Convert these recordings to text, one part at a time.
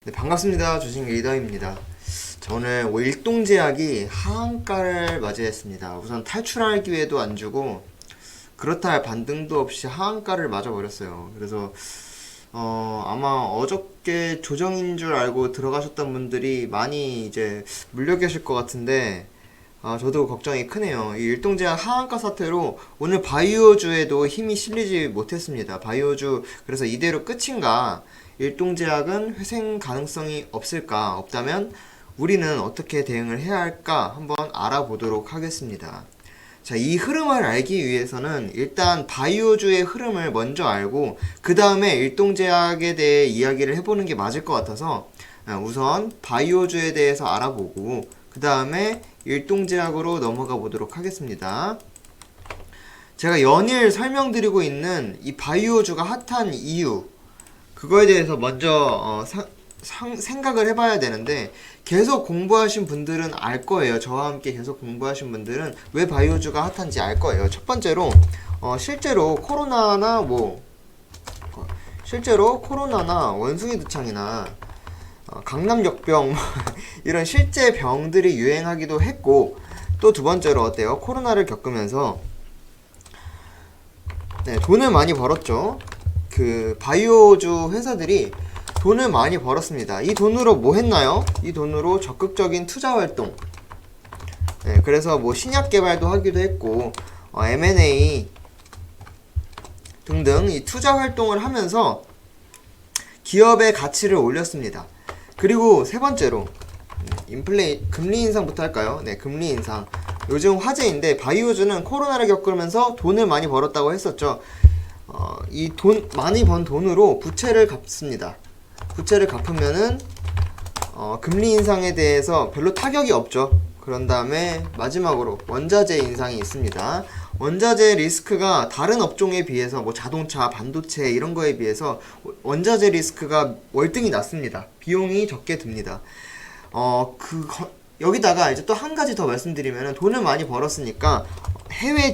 네, 반갑습니다. 주식 리더입니다. 자, 오늘 일동제약이 하한가를 맞이했습니다. 우선 탈출할 기회도 안 주고 그렇다 할 반등도 없이 하한가를 맞아버렸어요. 그래서 아마 어저께 조정인 줄 알고 들어가셨던 분들이 많이 이제 물려 계실 것 같은데 저도 걱정이 크네요. 이 일동제약 하한가 사태로 오늘 바이오주에도 힘이 실리지 못했습니다. 바이오주 그래서 이대로 끝인가? 일동제약은 회생 가능성이 없을까? 없다면 우리는 어떻게 대응을 해야 할까? 한번 알아보도록 하겠습니다. 자, 이 흐름을 알기 위해서는 일단 바이오주의 흐름을 먼저 알고 그 다음에 일동제약에 대해 이야기를 해보는 게 맞을 것 같아서 우선 바이오주에 대해서 알아보고 그 다음에 일동제약으로 넘어가 보도록 하겠습니다. 제가 연일 설명드리고 있는 이 바이오주가 핫한 이유 그거에 대해서 먼저 생각을 해봐야 되는데 계속 공부하신 분들은 알 거예요. 저와 함께 계속 공부하신 분들은 왜 바이오주가 핫한지 알 거예요. 첫 번째로 실제로 코로나나 원숭이 두창이나 강남역병 이런 실제 병들이 유행하기도 했고 또 두 번째로 어때요? 코로나를 겪으면서 돈을 많이 벌었죠. 그 바이오주 회사들이 돈을 많이 벌었습니다. 이 돈으로 뭐 했나요? 이 돈으로 적극적인 투자 활동. 그래서 뭐 신약 개발도 하기도 했고 M&A 등등 이 투자 활동을 하면서 기업의 가치를 올렸습니다. 그리고 세 번째로 금리 인상부터 할까요? 네, 금리 인상. 요즘 화제인데 바이오주는 코로나를 겪으면서 돈을 많이 벌었다고 했었죠. 이 돈 많이 번 돈으로 부채를 갚습니다. 부채를 갚으면은 금리 인상에 대해서 별로 타격이 없죠. 그런 다음에 마지막으로 원자재 인상이 있습니다. 원자재 리스크가 다른 업종에 비해서 뭐 자동차, 반도체 이런 거에 비해서 원자재 리스크가 월등히 낮습니다. 비용이 적게 듭니다. 여기다가 이제 또 한 가지 더 말씀드리면 돈을 많이 벌었으니까 해외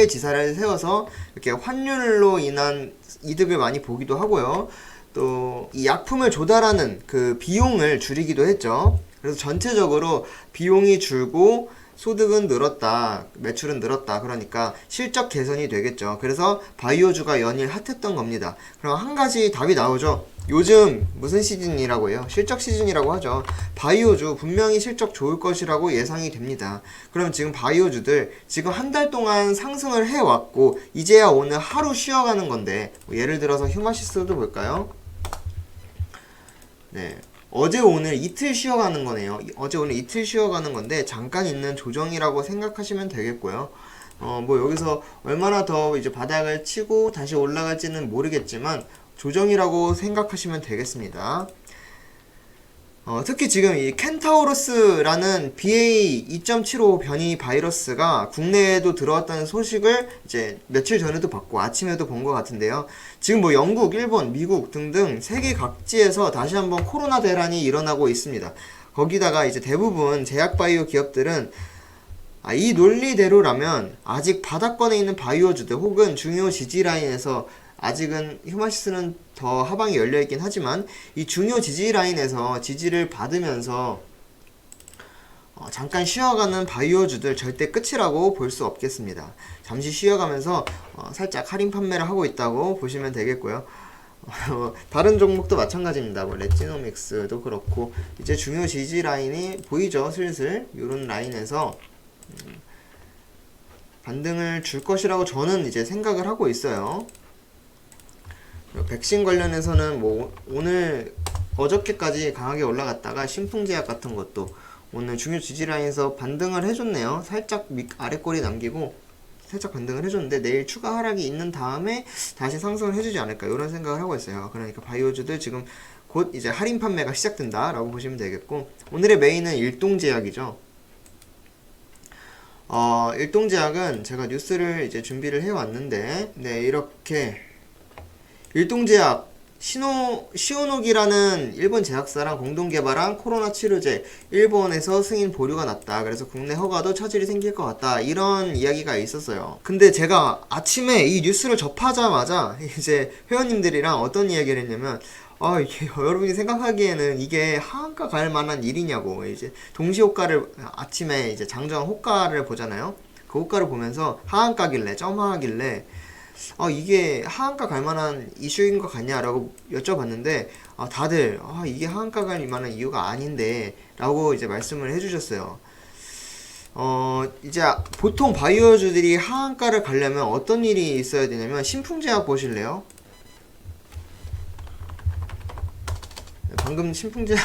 지사를 세워서 이렇게 환율로 인한 이득을 많이 보기도 하고요. 또 이 약품을 조달하는 그 비용을 줄이기도 했죠. 그래서 전체적으로 비용이 줄고 소득은 늘었다, 매출은 늘었다. 그러니까 실적 개선이 되겠죠. 그래서 바이오주가 연일 핫했던 겁니다. 그럼 한 가지 답이 나오죠. 요즘 무슨 시즌이라고 해요? 실적 시즌이라고 하죠. 바이오주 분명히 실적 좋을 것이라고 예상이 됩니다. 그럼 지금 바이오주들 지금 한 달 동안 상승을 해왔고 이제야 오늘 하루 쉬어가는 건데 예를 들어서 휴마시스도 볼까요? 네. 어제 오늘 이틀 쉬어가는 거네요. 어제 오늘 이틀 쉬어가는 건데 잠깐 있는 조정이라고 생각하시면 되겠고요. 뭐 여기서 얼마나 더 이제 바닥을 치고 다시 올라갈지는 모르겠지만 조정이라고 생각하시면 되겠습니다. 특히 지금 이 켄타우로스라는 BA.2.75 변이 바이러스가 국내에도 들어왔다는 소식을 이제 며칠 전에도 봤고 아침에도 본 것 같은데요. 지금 뭐 영국, 일본, 미국 등등 세계 각지에서 다시 한번 코로나 대란이 일어나고 있습니다. 거기다가 이제 대부분 제약바이오 기업들은 이 논리대로라면 아직 바닥권에 있는 바이오주들 혹은 중요 지지라인에서 아직은 휴마시스는 더 하방이 열려있긴 하지만 이 중요 지지라인에서 지지를 받으면서 잠깐 쉬어가는 바이오주들 절대 끝이라고 볼 수 없겠습니다. 잠시 쉬어가면서 살짝 할인 판매를 하고 있다고 보시면 되겠고요. 다른 종목도 마찬가지입니다. 뭐 레지노믹스도 그렇고 이제 중요 지지 라인이 보이죠. 슬슬 이런 라인에서 반등을 줄 것이라고 저는 이제 생각을 하고 있어요. 백신 관련해서는 뭐 오늘 어저께까지 강하게 올라갔다가 신풍제약 같은 것도 오늘 중요 지지라인에서 반등을 해줬네요. 살짝 아래 꼬리 남기고 살짝 반등을 해줬는데 내일 추가 하락이 있는 다음에 다시 상승을 해주지 않을까 이런 생각을 하고 있어요. 그러니까 바이오주들 지금 곧 이제 할인 판매가 시작된다 라고 보시면 되겠고 오늘의 메인은 일동제약이죠. 일동제약은 제가 뉴스를 이제 준비를 해왔는데 네 이렇게 일동제약 시오노기라는 일본 제약사랑 공동 개발한 코로나 치료제 일본에서 승인 보류가 났다. 그래서 국내 허가도 차질이 생길 것 같다. 이런 이야기가 있었어요. 근데 제가 아침에 이 뉴스를 접하자마자 이제 회원님들이랑 어떤 이야기를 했냐면 이게 여러분이 생각하기에는 이게 하한가 갈 만한 일이냐고. 이제 동시 호가를 아침에 이제 장저항 호가를 보잖아요. 그 호가를 보면서 하한가길래 점하길래 이게 하한가 갈 만한 이슈인 것 같냐라고 여쭤봤는데 다들 이게 하한가 갈 만한 이유가 아닌데 라고 이제 말씀을 해주셨어요. 이제 보통 바이오주들이 하한가를 가려면 어떤 일이 있어야 되냐면 신풍제약 보실래요? 방금 신풍제약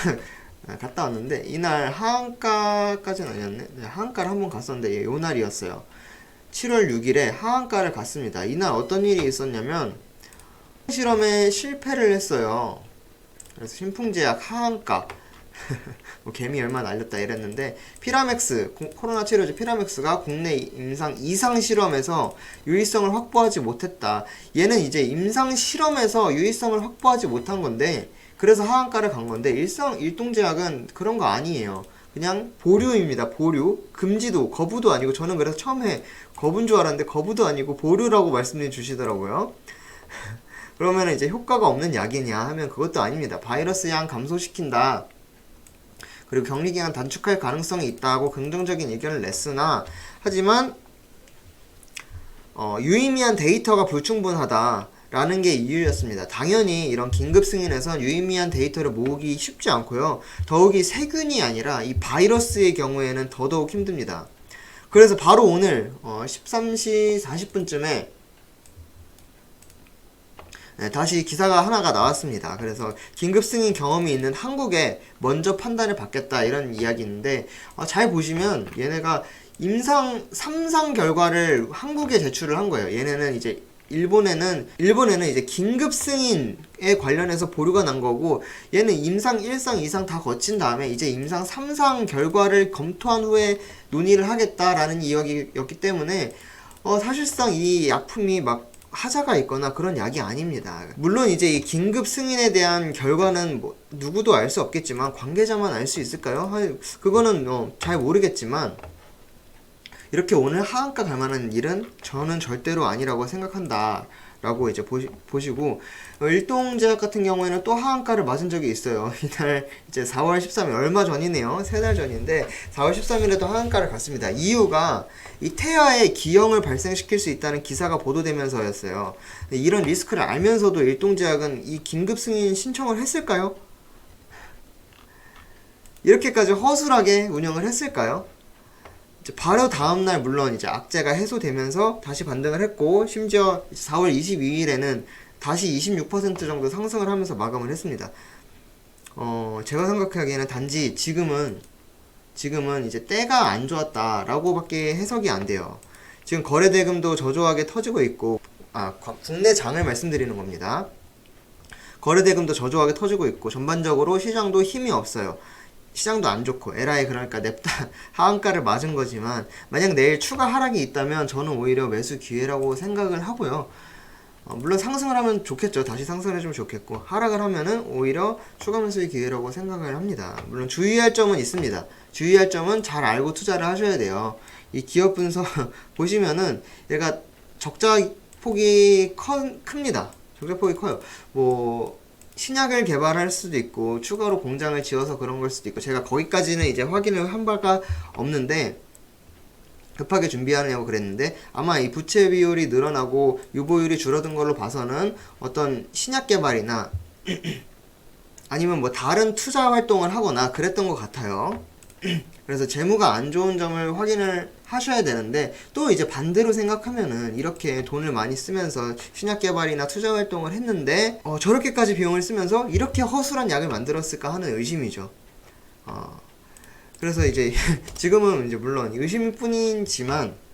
갔다 왔는데 이날 하한가까지는 아니었네. 하한가를 한번 갔었는데 요 날이었어요. 7월 6일에 하한가를 갔습니다. 이날 어떤 일이 있었냐면 실험에 실패를 했어요. 그래서 신풍제약 하한가 뭐 개미 얼마 날렸다 이랬는데 피라맥스 코로나 치료제 피라맥스가 국내 임상 이상 실험에서 유의성을 확보하지 못했다. 얘는 이제 임상 실험에서 유의성을 확보하지 못한 건데 그래서 하한가를 간 건데 일동제약은 그런 거 아니에요. 그냥 보류입니다. 보류. 금지도 거부도 아니고 저는 그래서 처음에 거부인 줄 알았는데 거부도 아니고 보류라고 말씀해 주시더라고요. 그러면 이제 효과가 없는 약이냐 하면 그것도 아닙니다. 바이러스 양 감소시킨다. 그리고 격리기간 단축할 가능성이 있다고 긍정적인 의견을 냈으나 하지만 유의미한 데이터가 불충분하다. 라는 게 이유였습니다. 당연히 이런 긴급 승인에선 유의미한 데이터를 모으기 쉽지 않고요. 더욱이 세균이 아니라 이 바이러스의 경우에는 더더욱 힘듭니다. 그래서 바로 오늘 13시 40분쯤에 다시 기사가 하나가 나왔습니다. 그래서 긴급 승인 경험이 있는 한국에 먼저 판단을 받겠다 이런 이야기인데 잘 보시면 얘네가 임상 3상 결과를 한국에 제출을 한 거예요. 얘네는 이제 일본에는 이제 긴급 승인에 관련해서 보류가 난 거고 얘는 임상 1상, 2상 다 거친 다음에 이제 임상 3상 결과를 검토한 후에 논의를 하겠다라는 이야기였기 때문에 사실상 이 약품이 막 하자가 있거나 그런 약이 아닙니다. 물론 이제 이 긴급 승인에 대한 결과는 뭐 누구도 알 수 없겠지만 관계자만 알 수 있을까요? 그거는 잘 모르겠지만 이렇게 오늘 하한가 갈 만한 일은 저는 절대로 아니라고 생각한다 라고 이제 보시고 일동제약 같은 경우에는 또 하한가를 맞은 적이 있어요. 이날 이제 4월 13일 얼마 전이네요. 3달 전인데 4월 13일에도 하한가를 갔습니다. 이유가 이 태아에 기형을 발생시킬 수 있다는 기사가 보도되면서였어요. 이런 리스크를 알면서도 일동제약은 이 긴급 승인 신청을 했을까요? 이렇게까지 허술하게 운영을 했을까요? 바로 다음날 물론 이제 악재가 해소되면서 다시 반등을 했고 심지어 4월 22일에는 다시 26% 정도 상승을 하면서 마감을 했습니다. 제가 생각하기에는 단지 지금은 이제 때가 안 좋았다라고밖에 해석이 안 돼요. 지금 거래대금도 저조하게 터지고 있고 국내 장을 말씀드리는 겁니다. 거래대금도 저조하게 터지고 있고 전반적으로 시장도 힘이 없어요. 시장도 안 좋고 에라이 그러니까 냅다 하한가를 맞은 거지만 만약 내일 추가 하락이 있다면 저는 오히려 매수 기회라고 생각을 하고요. 물론 상승을 하면 좋겠죠. 다시 상승을 해주면 좋겠고 하락을 하면은 오히려 추가 매수의 기회라고 생각을 합니다. 물론 주의할 점은 있습니다. 주의할 점은 잘 알고 투자를 하셔야 돼요. 이 기업 분석 보시면은 얘가 적자 폭이 큽니다. 적자 폭이 커요. 뭐 신약을 개발할 수도 있고 추가로 공장을 지어서 그런 걸 수도 있고 제가 거기까지는 이제 확인을 한 바가 없는데 급하게 준비하느냐고 그랬는데 아마 이 부채 비율이 늘어나고 유보율이 줄어든 걸로 봐서는 어떤 신약 개발이나 아니면 뭐 다른 투자 활동을 하거나 그랬던 것 같아요. 그래서 재무가 안 좋은 점을 확인을 하셔야 되는데 또 이제 반대로 생각하면은 이렇게 돈을 많이 쓰면서 신약 개발이나 투자 활동을 했는데 저렇게까지 비용을 쓰면서 이렇게 허술한 약을 만들었을까 하는 의심이죠. 그래서 이제 지금은 이제 물론 의심뿐이지만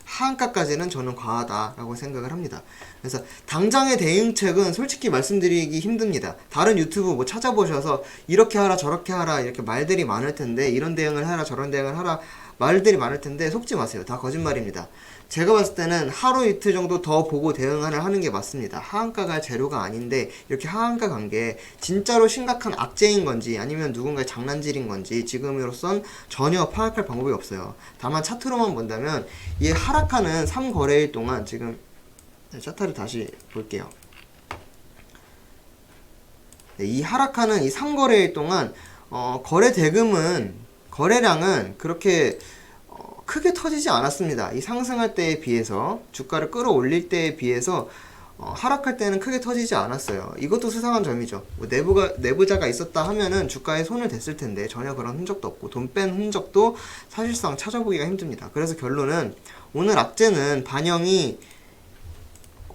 하한가까지는 저는 과하다라고 생각을 합니다. 그래서 당장의 대응책은 솔직히 말씀드리기 힘듭니다. 다른 유튜브 뭐 찾아보셔서 이렇게 하라 저렇게 하라 이렇게 말들이 많을 텐데 이런 대응을 하라 저런 대응을 하라 말들이 많을 텐데 속지 마세요. 다 거짓말입니다. 제가 봤을 때는 하루 이틀 정도 더 보고 대응을 하는 게 맞습니다. 하한가가 재료가 아닌데 이렇게 하한가 간 게 진짜로 심각한 악재인 건지 아니면 누군가의 장난질인 건지 지금으로선 전혀 파악할 방법이 없어요. 다만 차트로만 본다면 이 하락하는 3거래일 동안 지금 차트를 다시 볼게요. 네, 이 하락하는 이 3거래일 동안 거래 대금은 거래량은 그렇게 크게 터지지 않았습니다. 이 상승할 때에 비해서 주가를 끌어올릴 때에 비해서 하락할 때는 크게 터지지 않았어요. 이것도 수상한 점이죠. 뭐 내부자가 있었다 하면은 주가에 손을 댔을 텐데 전혀 그런 흔적도 없고 돈 뺀 흔적도 사실상 찾아보기가 힘듭니다. 그래서 결론은 오늘 악재는 반영이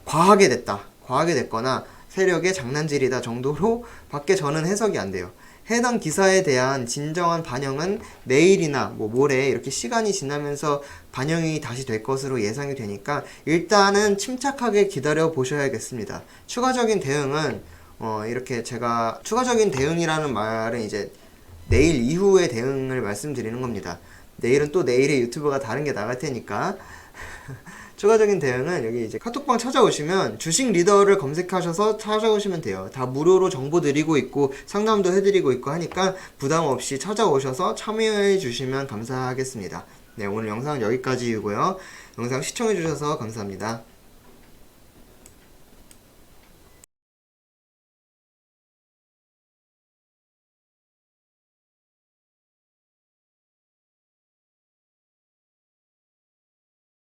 과하게 됐거나 세력의 장난질이다 정도로 밖에 저는 해석이 안 돼요. 해당 기사에 대한 진정한 반영은 내일이나 뭐 모레 이렇게 시간이 지나면서 반영이 다시 될 것으로 예상이 되니까 일단은 침착하게 기다려 보셔야겠습니다. 추가적인 대응은 이렇게 제가 추가적인 대응이라는 말은 이제 내일 이후의 대응을 말씀드리는 겁니다. 내일은 또 내일의 유튜브가 다른 게 나갈 테니까 추가적인 대응은 여기 이제 카톡방 찾아오시면 주식 리더를 검색하셔서 찾아오시면 돼요. 다 무료로 정보 드리고 있고 상담도 해드리고 있고 하니까 부담 없이 찾아오셔서 참여해 주시면 감사하겠습니다. 네, 오늘 영상은 여기까지이고요. 영상 시청해 주셔서 감사합니다.